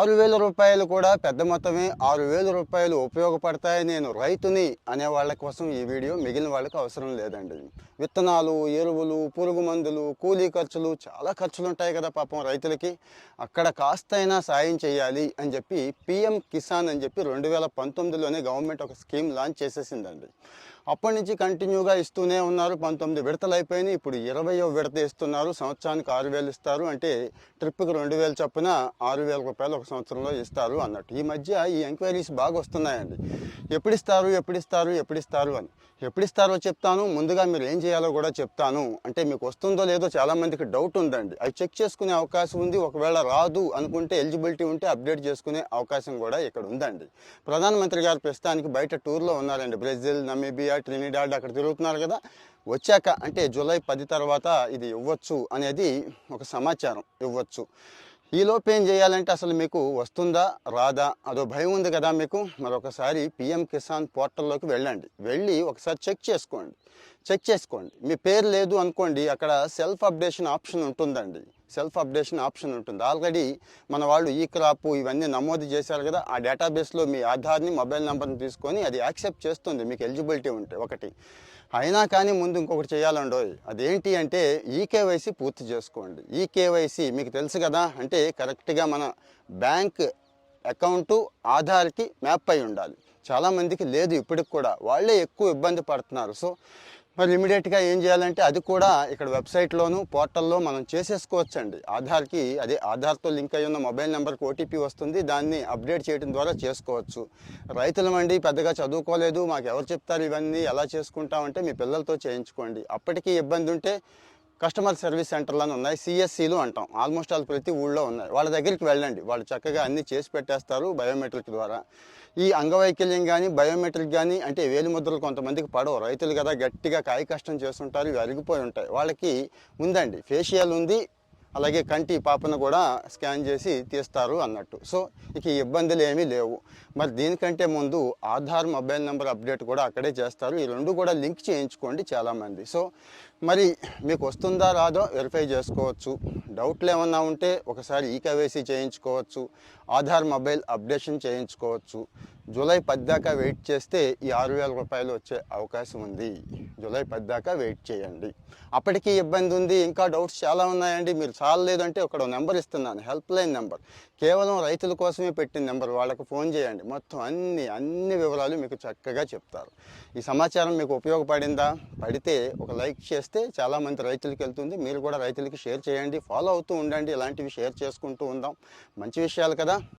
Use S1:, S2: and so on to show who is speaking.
S1: రూ. 6,000 కూడా పెద్ద మొత్తమే. రూ. 6,000 ఉపయోగపడతాయి, నేను రైతుని అనే వాళ్ళ కోసం ఈ వీడియో. మిగిలిన వాళ్ళకి అవసరం లేదండి. విత్తనాలు, ఎరువులు, పురుగు మందులు, కూలీ ఖర్చులు, చాలా ఖర్చులు ఉంటాయి కదా పాపం రైతులకి. అక్కడ కాస్తైనా సాయం చేయాలి అని చెప్పి పిఎం కిసాన్ అని చెప్పి 2019లోనే గవర్నమెంట్ ఒక స్కీమ్ లాంచ్ చేసేసిందండి. అప్పటి నుంచి కంటిన్యూగా ఇస్తూనే ఉన్నారు. 19 విడతలు అయిపోయినాయి. ఇప్పుడు 20వ విడత ఇస్తున్నారు. సంవత్సరానికి 6,000 ఇస్తారు. అంటే ట్రిప్కి 2,000 చొప్పున రూ. 6,000 ఒక సంవత్సరంలో ఇస్తారు అన్నట్టు. ఈ మధ్య ఈ ఎంక్వైరీస్ బాగా వస్తున్నాయండి. ఎప్పుడు ఇస్తారు అని. ఎప్పుడు ఇస్తారో చెప్తాను, ముందుగా మీరు ఏం చేయాలో కూడా చెప్తాను. అంటే మీకు వస్తుందో లేదో చాలామందికి డౌట్ ఉందండి. అవి చెక్ చేసుకునే అవకాశం ఉంది. ఒకవేళ రాదు అనుకుంటే, ఎలిజిబిలిటీ ఉంటే అప్డేట్ చేసుకునే అవకాశం కూడా ఇక్కడ ఉందండి. ప్రధానమంత్రి గారు ప్రస్తుతానికి బయట టూర్లో ఉన్నారండి. బ్రెజిల్, నమీబియా, ట్రినిడాడ్ అక్కడ తిరుగుతున్నారు కదా. వచ్చాక అంటే జూలై 10 తర్వాత ఇది ఇవ్వచ్చు అనేది ఒక సమాచారం. ఇవ్వచ్చు. ఈలోపు ఏం చేయాలంటే, అసలు మీకు వస్తుందా రాదా అదో భయం ఉంది కదా మీకు. మరొకసారి పిఎం కిసాన్ పోర్టల్లోకి వెళ్ళి ఒకసారి చెక్ చేసుకోండి. మీ పేరు లేదు అనుకోండి, అక్కడ సెల్ఫ్ అప్డేషన్ ఆప్షన్ ఉంటుందండి. ఆల్రెడీ మన వాళ్ళు ఈ క్రాప్ ఇవన్నీ నమోదు చేశారు కదా. ఆ డేటాబేస్లో మీ ఆధార్ని, మొబైల్ నెంబర్ని తీసుకొని అది యాక్సెప్ట్ చేస్తుంది మీకు ఎలిజిబిలిటీ ఉంటే. ఒకటి అయినా కానీ ముందు ఇంకొకటి చేయాలండోయ్. అదేంటి అంటే ఈకేవైసీ పూర్తి చేసుకోండి. ఈకేవైసీ మీకు తెలుసు కదా, అంటే కరెక్ట్గా మన బ్యాంక్ అకౌంటు ఆధార్కి మ్యాప్ అయి ఉండాలి. చాలామందికి లేదు ఇప్పటికి కూడా, వాళ్ళే ఎక్కువ ఇబ్బంది పడుతున్నారు. సో మరి ఇమీడియట్గా ఏం చేయాలంటే అది కూడా ఇక్కడ వెబ్సైట్లోను పోర్టల్లో మనం చేసేసుకోవచ్చండి. ఆధార్తో లింక్ అయి ఉన్న మొబైల్ నెంబర్కి ఓటీపీ వస్తుంది. దాన్ని అప్డేట్ చేయడం ద్వారా చేసుకోవచ్చు. రైతులమండి, పెద్దగా చదువుకోలేదు, మాకు ఎవరు చెప్తారు ఇవన్నీ, ఎలా చేసుకుంటామంటే మీ పిల్లలతో చేయించుకోండి. అప్పటికీ ఇబ్బంది ఉంటే కస్టమర్ సర్వీస్ సెంటర్లను ఉన్నాయి, సిఎస్సిలు అంటాం. ఆల్మోస్ట్ ఆల్ ప్రతి ఊళ్ళో ఉన్నాయి. వాళ్ళ దగ్గరికి వెళ్ళండి, వాళ్ళు చక్కగా అన్నీ చేసి పెట్టేస్తారు బయోమెట్రిక్ ద్వారా. ఈ అంగవైకల్యం కానీ బయోమెట్రిక్ కానీ అంటే వేలిముద్రలు కొంతమందికి పడవు. రైతులు కదా, గట్టిగా కాయ కష్టం చేస్తుంటారు, ఇవి అరిగిపోయి ఉంటాయి. వాళ్ళకి ఉందండి, ఫేషియల్ ఉంది, అలాగే కంటి పాపను కూడా స్కాన్ చేసి తీస్తారు అన్నట్టు. సో ఇక ఇబ్బందులు ఏమీ లేవు. మరి దీనికంటే ముందు ఆధార్ మొబైల్ నెంబర్ అప్డేట్ కూడా అక్కడే చేస్తారు. ఈ రెండు కూడా లింక్ చేయించుకోండి చాలామంది. సో మరి మీకు వస్తుందా రాదో వెరిఫై చేసుకోవచ్చు. డౌట్లు ఏమన్నా ఉంటే ఒకసారి ఈకేవైసీ చేయించుకోవచ్చు, ఆధార్ మొబైల్ అప్డేషన్ చేయించుకోవచ్చు. జూలై 10 దాకా వెయిట్ చేస్తే ఈ రూ. 6,000 వచ్చే అవకాశం ఉంది. జూలై 10 దాకా వెయిట్ చేయండి. అప్పటికీ ఇబ్బంది ఉంది, ఇంకా డౌట్స్ చాలా ఉన్నాయండి. మీరు చాలలేదంటే ఒక నెంబర్ ఇస్తున్నాను, హెల్ప్ లైన్ నెంబర్. కేవలం రైతుల కోసమే పెట్టిన నెంబర్. వాళ్ళకు ఫోన్ చేయండి, మొత్తం అన్ని వివరాలు మీకు చక్కగా చెప్తారు. ఈ సమాచారం మీకు ఉపయోగపడిందా? పడితే ఒక లైక్ చేస్తే చాలామంది రైతులకు వెళ్తుంది. మీరు కూడా రైతులకి షేర్ చేయండి, ఫాలో అవుతూ ఉండండి. ఇలాంటివి షేర్ చేసుకుంటూ ఉందాం. మంచి విషయాలు కదా.